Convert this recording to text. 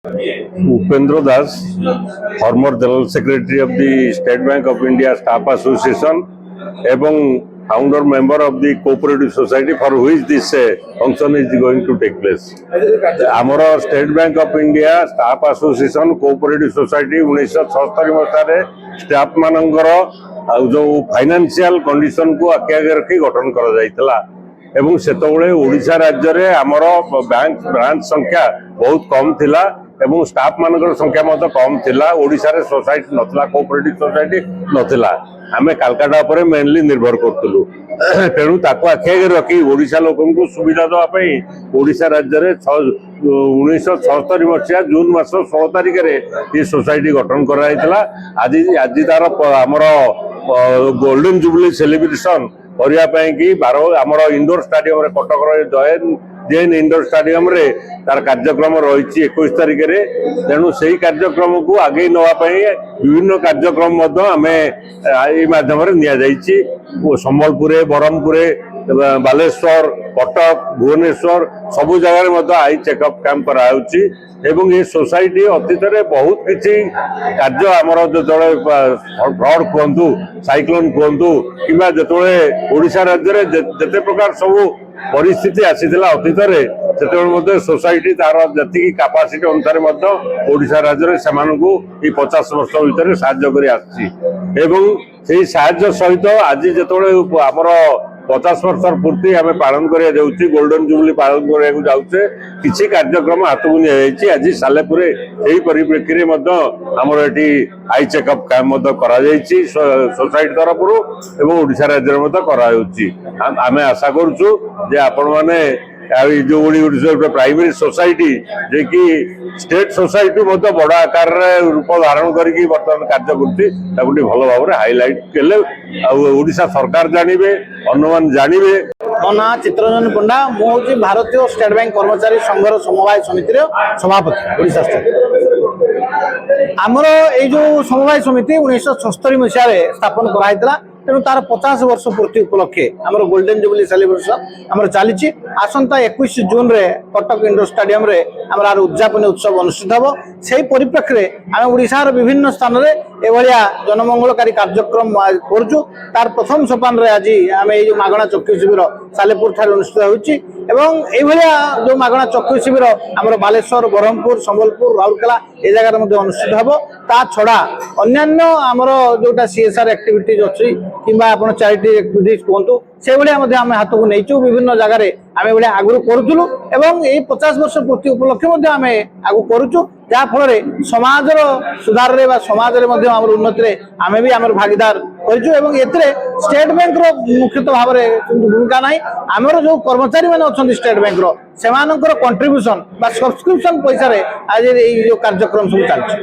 Upendra Das, former General Secretary of the State Bank of India Staff Association, এবং founder member of the Cooperative Society for which this function is going to take place. ଆମର State Bank of India Staff Association Cooperative Society 1976 ମସିହାରେ staff ମାନଙ୍କର ଯୋଉ financial condition କୁ ଆଖି ଆଗରେ ରଖି ଗଠନ କରାଯାଇଥିଲା ଏବଂ ସେତେବେଳେ ଓଡ଼ିଶା ରାଜ୍ୟରେ ଆମର ବ୍ୟାଙ୍କ ବ୍ରାଞ୍ଚ ସଂଖ୍ୟା ବହୁତ କମ୍ ଥିଲା এবং স্টাফ মানଙ୍କର ସଂଖ୍ୟା ମଧ୍ୟ କମ୍ ଥିଲା। ଓଡ଼ିଶାରେ ସୋସାଇଟି ନଥିଲା, କୋଅପରେଟିଭ ସୋସାଇଟି ନଥିଲା। ଆମେ କାଲକାଟା ଉପରେ ମେନଲି ନିର୍ଭର କରୁଥିଲୁ। ତେଣୁ ତାକୁ ଆଖି ଆଗରେ ରଖି ଓଡ଼ିଶା ଲୋକଙ୍କୁ ସୁବିଧା ଦେବା ପାଇଁ ଓଡ଼ିଶା ରାଜ୍ୟରେ 1976 ମସିହା ଜୁନ ମାସ 16 ତାରିଖରେ ଏ ସୋସାଇଟି ଗଠନ କରାଯାଇଥିଲା। ଆଜି ତାର ଆମର ଗୋଲ୍ଡେନ ଜୁବଲି ସେଲିବ୍ରେସନ କରିବା ପାଇଁ କି ଆମର ଇଣ୍ଡୋର ଷ୍ଟାଡିୟମରେ କଟକର जैन इंडोर स्टाडियम रे तार कार्यक्रम रही 21 तारिख रे। तेणु से कार्यक्रम को आगे नापी विभिन्न कार्यक्रम माध्यम संबलपुर ब्रह्मपुर बालेश्वर कटक भुवनेश्वर सबु जगह आई चेकअप कैंप कराउछि एवं ये सोसाइटी अतीत में बहुत किसी कार्य आमर जो फ्लड कहतु साइक्लोन कहतु कि जो ओडिशा राज्य में जिते प्रकार सबू परिस्थिति आसीथिला अतीत से सोसाइटी तार जी कैपेसिटी अनुसार ओडिशा राज्य में से 50 वर्ष भीतर साहाय्य कर सहित आज जो आमर 50 वर्ष पूर्ति आम पालन करा गोल्डन जुबली पालन करने जाऊे किसी कार्यक्रम हाथ को नहीं आज सालेपुर यही परिप्रेक्षी में आमर ये आई चेकअप कैंप सोसाइटी तरफ ओडिशा राज्य में आम आशा करुचु जे आपण मैंने जो प्राइमरी सोसाइटी जे कि स्टेट सोसाइटी बड़ आकार रूप धारण करके बर्तमान कार्य कर भल भाव हाइलाइट कले ओडिशा सरकार जानवे अनुमान जानवे। मो ना चित्ररंजन पंडा मुझे भारतीय स्टेट बैंक कर्मचारी संघर समवाय समिति सभापति ओडिशा स्टेट आमर यो समवाय समिति 1976 मसीह स्थापन कराइला। तेणु तार 50 वर्ष पूर्ति उपलक्षे आमर गोल्डन जुबली सेलिब्रेशन आमर चली आसंता 21 जून रे कटक इंडोर स्टाडियम रे आमर उद्यापन उत्सव अनुष्ठित हम से परिप्रेक्षी में आम ओडिशार विभिन्न स्थान में एभलिया जनमंगलकारी कार्यक्रम करुचु। तार प्रथम सोपान रे आज आम ये मागणा चक्षु शिविर सालेपुर ठारे अनुष्ठित होउछि एवं एभलिया जो मागणा चक्षु शिविर आमर बालेश्वर ब्रह्मपुर संबलपुर राउरकेला ए जगह अनुष्ठित हम। ता छड़ा अन्यान्य आमर जोटा सीएसआर एक्टिविटीज अच्छी कि चैरिटी एक्टिविटीज कहतु से आम हाथ को नहीं विभिन्न जगार आम आगु करूँ एवं यही 50 वर्ष पूर्ति उपलक्षे आम आगु करुचु जहाँफल समाज सुधार समाज उन्नति आम भी आम भागीदार करूँ। स्टेट बैंक मुख्यतः भाव में भूमिका ना आमर जो कर्मचारी मैंने अच्छा स्टेट बैंक से कंट्रीब्यूशन सब्सक्रिप्शन पैसा आज ये कार्यक्रम सब चलती।